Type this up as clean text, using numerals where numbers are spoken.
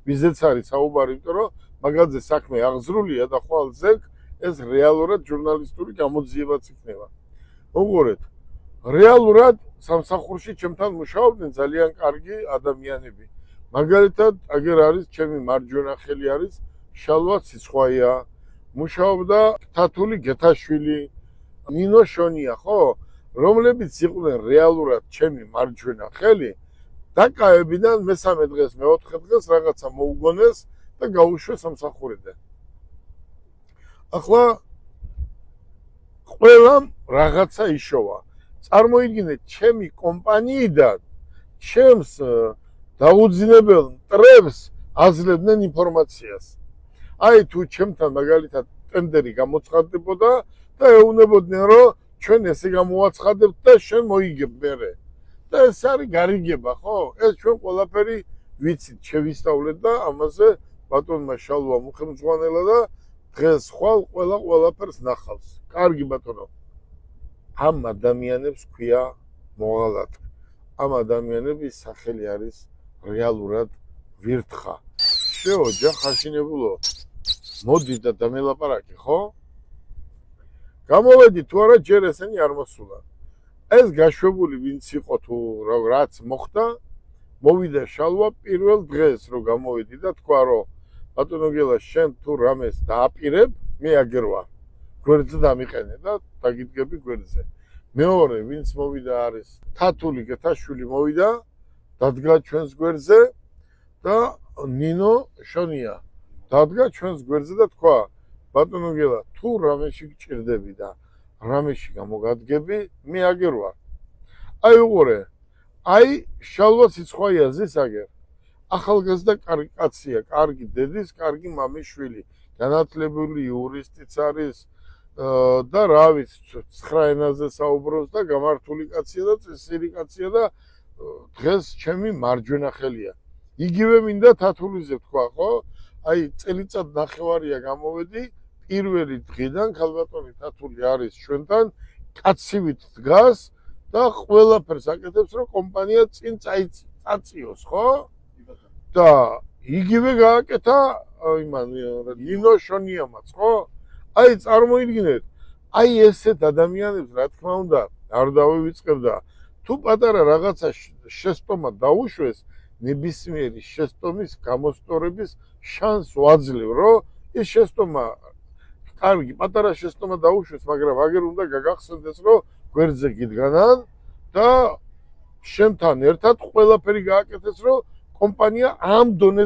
ვიზეც არის საუბარი, იმიტომ რომ მაგაზე საქმე აღზრულია და ხვალ ზეგ ეს რეალურად ჟურნალისტური გამოძიებაც იქნება. მოგორეთ, რეალურად სამსახურში ჩემთან მუშაობდნენ ძალიან კარგი ადამიანები. მაგალითად, აგერ არის ჩემი მარჯვენა ხელი არის შალვა ციცხვაია, მუშაობდა თათული გეთაშვილი, ნინო შონია, ხო? რომლებიც იყვნენ რეალურად ჩემი მარჯვენა ხელი, დაკავებიდან მესამე დღეს, მეოთხე დღეს რაღაცა მოუგონეს და გაუშვეს სამსახურიდან. ახლა ყველამ რაღაცა იშოვა. წარმოიდგინეთ, ჩემი კომპანიიდან ჩემს დაუძინებელ მტრებს აძლევდნენ ინფორმაციას. აი თუ ჩემთან მაგალითად ტენდერი გამოცხადდებოდა და ეუბნებოდნენ, რომ ჩვენ ესე გამოვაცხადებთ და შენ მოიგებ მერე. და ეს არის გარიგება, ხო? ეს ჩვენ ყველაფერი ვიცით, შევისწავლეთ და ამაზე ბატონმა შალვა მუხემძღვანელა და დღეს ხვალ ყველაფერს ნახავს. კარგი ბატონო. ამ ადამიანებს ქვია მოღალატე. ამ ადამიანების სახელი არის რეალურად ვირთხა. შეოჯა ხაშინებულო. მოდი და დამელაპარაკე, ხო? გამოვედი თუ არა ჯერ ესენი არ მოსულა. ეს გაშვებული ვინც იყო თუ რაც მოხდა, მოვიდა შალვა პირველ დღეს რომ გამოვედი და თქვა რომ ბატონო გელა შენ თუ რამეს დააპირებ, მე აგერ ვარ. გვერდზე დამიყენე და დაგიდგები გვერდზე. მეორე ვინც მოვიდა არის თათული გეთაშვილი მოვიდა, დადგა ჩვენს გვერდზე და ნინო შონია. დადგა ჩვენს გვერდზე და თქვა ბატონო გელა თუ რამეში გჭირდები და რამეში გამოგადგები, მე აგერ ვარ. აი უყურე, აი შალვა ციცხვაია ზის აგერ. ახალგაზრდა კარგი კაცია, კარგი დედის, კარგი მამის შვილი, განათლებული იურისტიც არის და რა ვიცი, 9 ენაზე საუბრობს და გამართული კაცია და წესიერი კაცია და დღეს ჩემი მარჯვენა ხელია. იგივე მინდა თათულიზე თქვა, ხო? აი წელიწად ნახევარია გამოვედი, პირველი დღიდან ქალბატონი თათული არის ჩვენთან, კაცივით დგას და ყველაფერს აკეთებს, რომ კომპანია წინ წაწიოს, ხო? და იგივე გააკეთა იმან ნინო შონიამაც, ხო? აი წარმოიდგინეთ, აი ესეთ ადამიანებს რა თქმა უნდა არ დავივიწყებდა. თუ პატარა რაღაცა შეცდომა დაუშვეს, ნებისმიერი შეცდომის გამოსწორების შანსს ვაძლევ, რომ ეს შეცდომა კარგი პატარა შეცდომა დაუშვეს, მაგრამ აგერ უნდა გაგახსენდეს, რომ გვერდზე გიდგანან და შენთან ერთად ყველაფერი გააკეთეს, რომ კომპანია ამ დონეზე